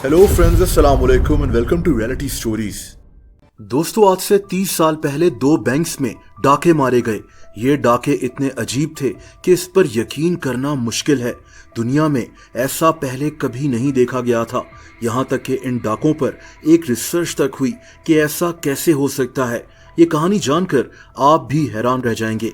Hello friends, अस्सलाम वालेकुम and welcome to reality stories. दोस्तों, आज से 30 साल पहले दो बैंक्स में डाके मारे गए। ये डाके इतने अजीब थे कि इस पर यकीन करना मुश्किल है। दुनिया में ऐसा पहले कभी नहीं देखा गया था। यहाँ तक कि इन डाकों पर एक रिसर्च तक हुई कि ऐसा कैसे हो सकता है। ये कहानी जानकर आप भी हैरान रह जाएंगे।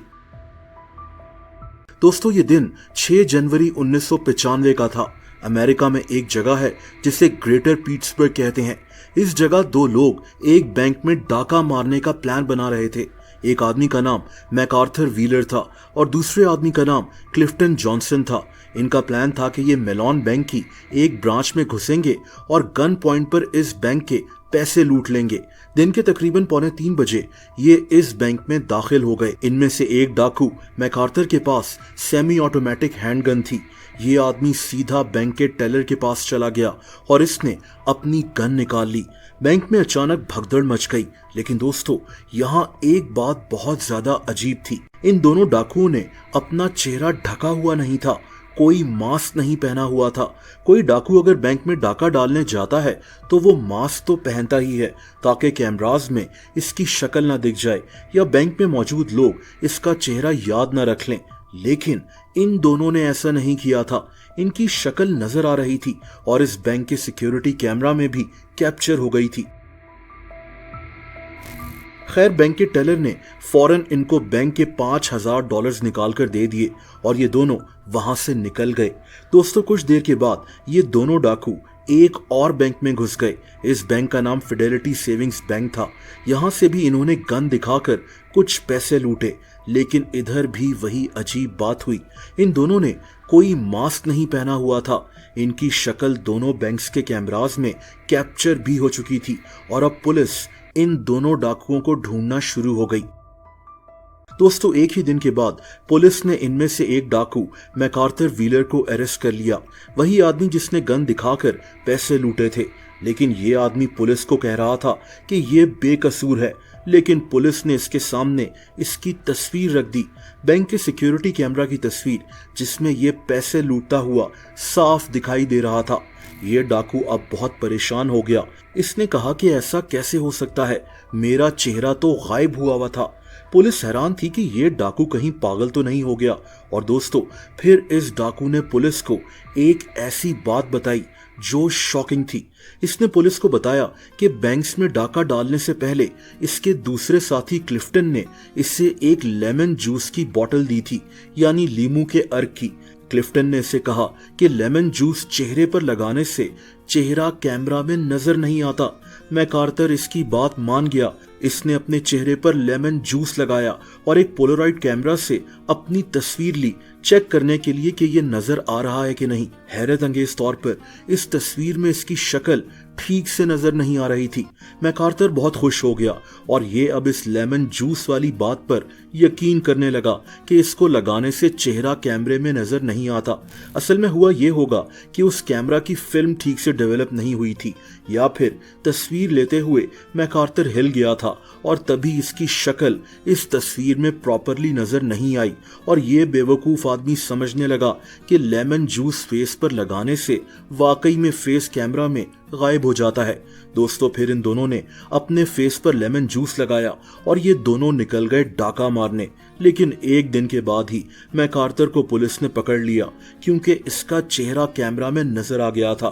दोस्तों, ये दिन 6 जनवरी 1995 का था। अमेरिका में एक जगह है जिसे ग्रेटर पीट्सबर्ग कहते हैं। इस जगह दो लोग एक बैंक में डाका मारने का प्लान बना रहे थे। एक आदमी का नाम मैकार्थर व्हीलर था और दूसरे आदमी का नाम क्लिफ्टन जॉनसन था। इनका प्लान था कि ये मेलॉन बैंक की एक ब्रांच में घुसेंगे और गन पॉइंट पर इस बैंक के पैसे लूट लेंगे। दिन के तकरीबन 2:45 बजे ये इस बैंक में दाखिल हो गए। इनमें से एक डाकू मैकार्थर के पास सेमी ऑटोमेटिक हैंडगन थी। ये आदमी सीधा बैंक के टेलर के पास चला गया और इसने अपनी गन निकाल ली। बैंक में अचानक भगदड़ मच गई। लेकिन दोस्तों, यहाँ एक बात बहुत ज्यादा अजीब थी। इन दोनों डाकुओं ने अपना चेहरा ढका हुआ नहीं था, कोई मास्क नहीं पहना हुआ था। कोई डाकू अगर बैंक में डाका डालने जाता है तो वो मास्क तो पहनता ही है ताकि कैमराज में इसकी शक्ल ना दिख जाए या बैंक में मौजूद लोग इसका चेहरा याद ना रख लें। लेकिन इन दोनों ने ऐसा नहीं किया था। इनकी शक्ल नजर आ रही थी और इस बैंक के सिक्योरिटी कैमरा में भी कैप्चर हो गई थी। खैर, बैंक के टेलर ने फौरन इनको बैंक के $5000 निकाल कर दे दिए और ये दोनों वहां से निकल गए। दोस्तों, कुछ देर के बाद ये दोनों डाकू एक और बैंक में घुस गए। इस बैंक का नाम फिडेलिटी सेविंग्स बैंक था। यहां से भी इन्होंने गन दिखाकर कुछ पैसे लूटे। लेकिन इधर भी वही अजीब बात हुई। इन दोनों ने कोई मास्क नहीं पहना हुआ था। इनकी शक्ल दोनों बैंक्स के कैमरास में कैप्चर भी हो चुकी थी और अब पुलिस इन दोनों डाकुओं को ढूंढना शुरू हो गई। दोस्तों, एक ही दिन के बाद पुलिस ने इनमें से एक डाकू मैकार्थर व्हीलर को अरेस्ट कर लिया। वही आदमी जिसने गन दिखाकर पैसे लूटे थे। लेकिन ये आदमी पुलिस को कह रहा था कि ये बेकसूर है। लेकिन पुलिस ने इसके सामने इसकी तस्वीर रख दी, बैंक के सिक्योरिटी कैमरा की तस्वीर, जिसमें ये पैसे लूटता हुआ साफ दिखाई दे रहा था। ये डाकू अब बहुत परेशान हो गया। इसने कहा कि ऐसा कैसे हो सकता है, मेरा चेहरा तो गायब हुआ हुआ था। पुलिस हैरान थी कि ये डाकू कहीं पागल तो नहीं हो गया। और दोस्तों, फिर इस डाकू ने पुलिस को एक ऐसी बात बताई जो शॉकिंग थी। इसने पुलिस को बताया कि बैंक्स में डाका डालने से पहले इसके दूसरे साथी क्लिफ्टन ने इसे एक लेमन जूस की बोतल दी थी, यानी लीमू के अर्क की। क्लिफ्टन ने इसे कहा कि लेमन जूस चेहरे पर लगाने से चेहरा कैमरा में नजर नहीं आता। मैकार्थर इसकी बात मान गया। इसने अपने चेहरे पर लेमन जूस लगाया और एक पोलराइड कैमरा से अपनी तस्वीर ली, चेक करने के लिए कि ये नजर आ रहा है कि नहीं। हैरत अंगेज तौर पर इस तस्वीर में इसकी शक्ल ठीक से नजर नहीं आ रही थी। मैकार्थर बहुत खुश हो गया और ये अब इस लेमन जूस वाली बात पर यकीन करने लगा कि इसको लगाने से चेहरा कैमरे में नजर नहीं आता। असल में हुआ ये होगा कि उस कैमरा की फिल्म ठीक से डेवलप नहीं हुई थी, या फिर तस्वीर लेते हुए मैकार्थर हिल गया था और तभी इसकी शक्ल इस तस्वीर में प्रॉपरली नजर नहीं आई। और ये बेवकूफ आदमी समझने लगा कि लेमन जूस फेस पर लगाने से वाकई में फेस कैमरा में गायब हो जाता है। दोस्तों, फिर इन दोनों ने अपने फेस पर लेमन जूस लगाया और ये दोनों निकल गए डाका मारने। लेकिन एक दिन के बाद ही मैकार्थर को पुलिस ने पकड़ लिया क्योंकि इसका चेहरा कैमरा में नजर आ गया था।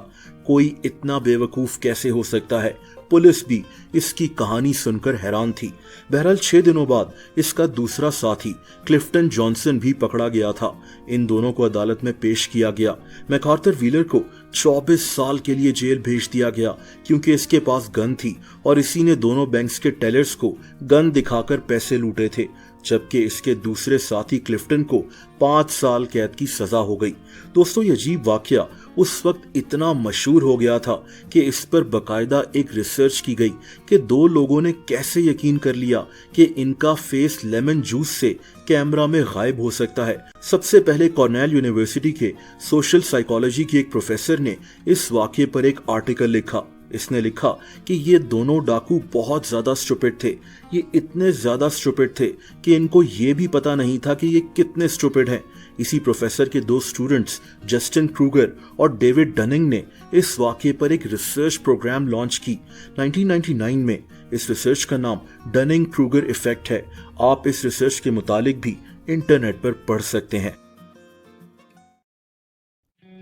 कोई इतना बेवकूफ कैसे हो सकता है? पुलिस भी इसकी कहानी सुनकर हैरान थी। बहरहाल 6 दिनों बाद इसका दूसरा साथी क्लिफ्टन जॉनसन भी पकड़ा गया था। इन दोनों को अदालत में पेश किया गया। मैकार्थर व्हीलर को 24 साल के लिए जेल भेज दिया गया क्योंकि इसके पास गन थी और इसी ने दोनों बैंक्स के टेलर्स को गन दिखाकर पैसे लूटे थे, जबकि इसके दूसरे साथी क्लिफ्टन को 5 साल कैद की सजा हो गई। दोस्तों, ये अजीब वाकया उस वक्त इतना मशहूर हो गया था कि इस पर बकायदा एक रिसर्च की गई कि दो लोगों ने कैसे यकीन कर लिया कि इनका फेस लेमन जूस से कैमरा में गायब हो सकता है। सबसे पहले कॉर्नेल यूनिवर्सिटी के सोशल साइकोलॉजी की एक प्रोफेसर ने इस वाकये पर एक आर्टिकल लिखा। इसने लिखा कि ये दोनों डाकू बहुत ज्यादा स्टूपिड थे। ये इतने ज्यादा स्टूपिड थे कि इनको ये भी पता नहीं था कि ये कितने स्टूपिड हैं। इसी प्रोफेसर के दो स्टूडेंट्स जस्टिन क्रूगर और डेविड डनिंग ने इस वाकये पर एक रिसर्च प्रोग्राम लॉन्च की 1999 में। इस रिसर्च का नाम डनिंग क्रूगर इफेक्ट है। आप इस रिसर्च के मुतालिक भी इंटरनेट पर पढ़ सकते हैं।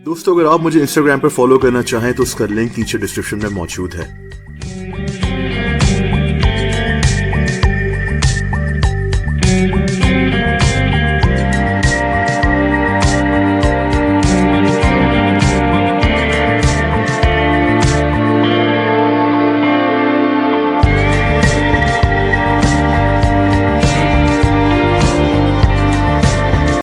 दोस्तों, अगर आप मुझे इंस्टाग्राम पर फॉलो करना चाहें तो उसका लिंक नीचे डिस्क्रिप्शन में मौजूद है।